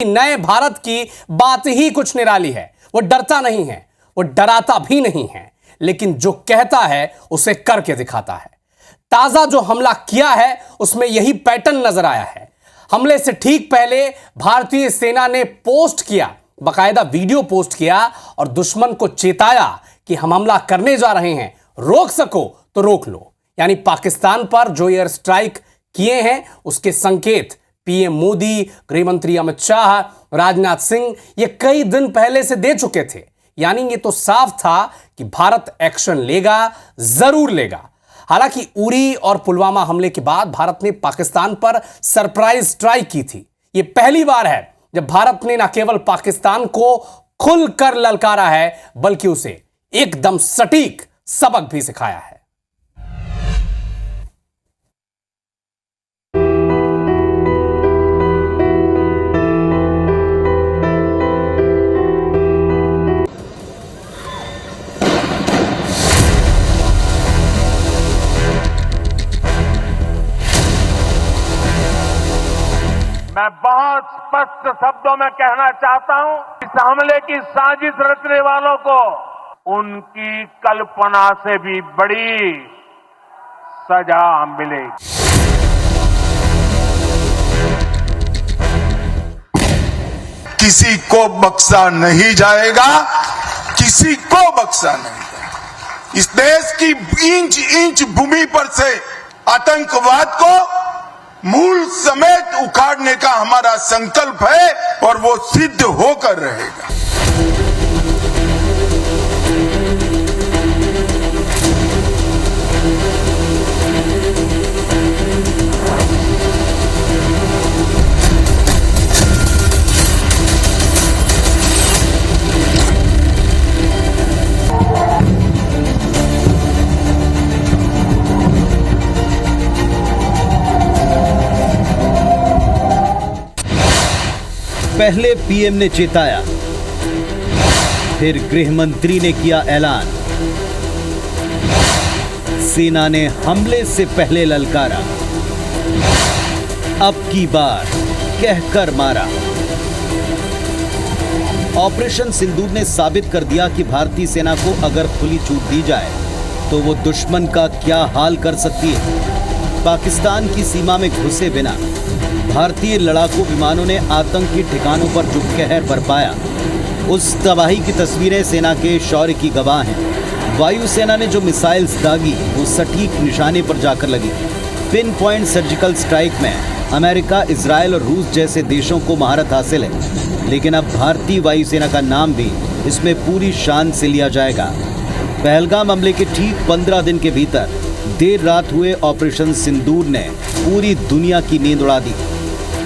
नए भारत की बात ही कुछ निराली है। वो डरता नहीं है, वो डराता भी नहीं है, लेकिन जो कहता है उसे करके दिखाता है। ताजा जो हमला किया है उसमें यही पैटर्न नजर आया है। हमले से ठीक पहले भारतीय सेना ने पोस्ट किया, बाकायदा वीडियो पोस्ट किया और दुश्मन को चेताया कि हम हमला करने जा रहे हैं, रोक सको तो रोक लो। यानी पाकिस्तान पर जो एयर स्ट्राइक किए हैं उसके संकेत पीएम मोदी, गृह मंत्री अमित शाह, राजनाथ सिंह ये कई दिन पहले से दे चुके थे। यानी ये तो साफ था कि भारत एक्शन लेगा, जरूर लेगा। हालांकि उरी और पुलवामा हमले के बाद भारत ने पाकिस्तान पर सरप्राइज स्ट्राइक की थी। ये पहली बार है जब भारत ने न केवल पाकिस्तान को खुलकर ललकारा है, बल्कि उसे एकदम सटीक सबक भी सिखाया है। मैं बहुत स्पष्ट शब्दों में कहना चाहता हूं, इस हमले की साजिश रचने वालों को उनकी कल्पना से भी बड़ी सजा मिलेगी। किसी को बख्शा नहीं जाएगा, किसी को बख्शा नहीं जाएगा। इस देश की इंच इंच भूमि पर से आतंकवाद को मूल समेत उखाड़ने का हमारा संकल्प है और वो सिद्ध होकर रहेगा। पहले पीएम ने चेताया, फिर गृह मंत्री ने किया ऐलान, सेना ने हमले से पहले ललकारा, अब की बार कहकर मारा। ऑपरेशन सिंदूर ने साबित कर दिया कि भारतीय सेना को अगर खुली छूट दी जाए तो वो दुश्मन का क्या हाल कर सकती है। पाकिस्तान की सीमा में घुसे बिना भारतीय लड़ाकू विमानों ने आतंकी ठिकानों पर जो कहर बरपाया, उस तबाही की तस्वीरें सेना के शौर्य की गवाह हैं। वायुसेना ने जो मिसाइल्स दागी वो सटीक निशाने पर जाकर लगी। पिन पॉइंट सर्जिकल स्ट्राइक में अमेरिका, इजराइल और रूस जैसे देशों को महारत हासिल है, लेकिन अब भारतीय वायुसेना का नाम भी इसमें पूरी शान से लिया जाएगा। पहलगाम हमले के ठीक 15 दिन के भीतर देर रात हुए ऑपरेशन सिंदूर ने पूरी दुनिया की नींद उड़ा दी,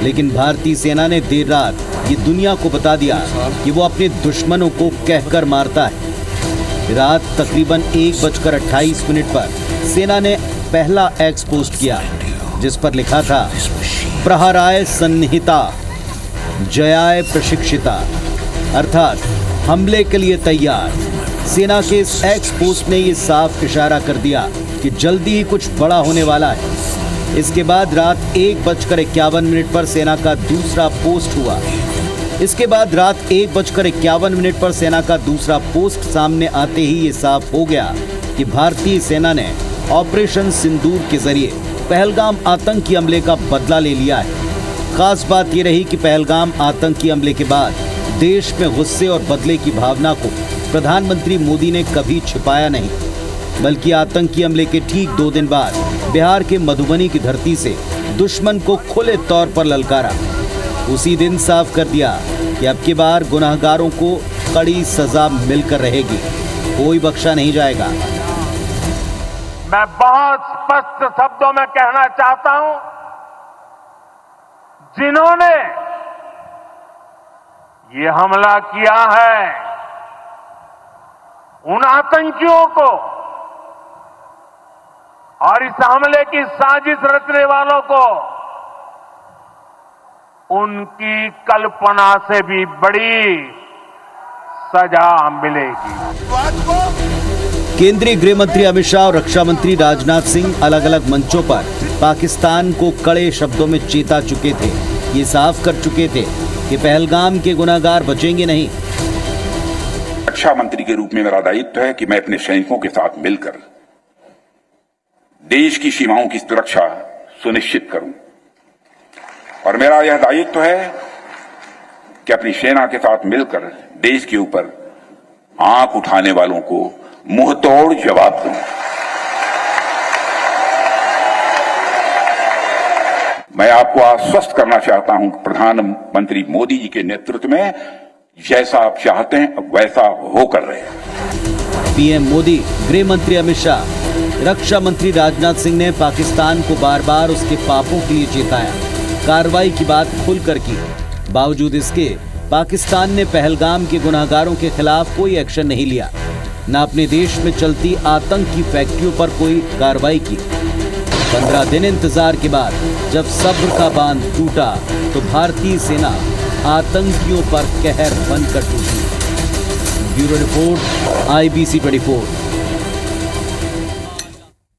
लेकिन भारतीय सेना ने देर रात ये दुनिया को बता दिया कि वो अपने दुश्मनों को कहकर मारता है। रात तकरीबन 1:28 पर सेना ने पहला एक्स पोस्ट किया, जिस पर लिखा था प्रहराय सन्निहिता जयाय प्रशिक्षिता, अर्थात हमले के लिए तैयार। सेना के इस एक्स पोस्ट ने ये साफ इशारा कर दिया कि जल्दी ही कुछ बड़ा होने वाला है। इसके बाद रात 1:51 पर सेना का दूसरा पोस्ट हुआ। इसके बाद रात 1:51 पर सेना का दूसरा पोस्ट सामने आते ही ये साफ हो गया कि भारतीय सेना ने ऑपरेशन सिंदूर के जरिए पहलगाम आतंकी हमले का बदला ले लिया है। खास बात ये रही कि पहलगाम आतंकी हमले के बाद देश में गुस्से और बदले की भावना को प्रधानमंत्री मोदी ने कभी छिपाया नहीं, बल्कि आतंकी हमले के ठीक 2 दिन बाद बिहार के मधुबनी की धरती से दुश्मन को खुले तौर पर ललकारा। उसी दिन साफ कर दिया कि अब की बार गुनाहगारों को कड़ी सजा मिलकर रहेगी, कोई बख्शा नहीं जाएगा। मैं बहुत स्पष्ट शब्दों में कहना चाहता हूं, जिन्होंने ये हमला किया है उन आतंकियों को और इस हमले की साजिश रचने वालों को उनकी कल्पना से भी बड़ी सजा मिलेगी। केंद्रीय गृह मंत्री अमित शाह और रक्षा मंत्री राजनाथ सिंह अलग अलग मंचों पर पाकिस्तान को कड़े शब्दों में चेता चुके थे। ये साफ कर चुके थे कि पहलगाम के गुनाहगार बचेंगे नहीं। रक्षा मंत्री के रूप में मेरा दायित्व है कि मैं अपने सैनिकों के साथ मिलकर देश की सीमाओं की सुरक्षा सुनिश्चित करूं और मेरा यह दायित्व है कि अपनी सेना के साथ मिलकर देश के ऊपर आंख उठाने वालों को मुंहतोड़ जवाब दूं। मैं आपको आश्वस्त करना चाहता हूं कि प्रधानमंत्री मोदी जी के नेतृत्व में जैसा आप चाहते हैं वैसा होकर रहे। पीएम मोदी, गृह मंत्री अमित शाह, रक्षा मंत्री राजनाथ सिंह ने पाकिस्तान को बार बार उसके पापों के लिए चेताया, कार्रवाई की बात खुलकर की। बावजूद इसके पाकिस्तान ने पहलगाम के गुनाहगारों के खिलाफ कोई एक्शन नहीं लिया, न अपने देश में चलती आतंक की फैक्ट्रियों पर कोई कार्रवाई की। 15 दिन इंतजार के बाद जब सब्र का बांध टूटा तो भारतीय सेना आतंकियों पर कहर बनकर टूटी। Bureau report, IBC 24।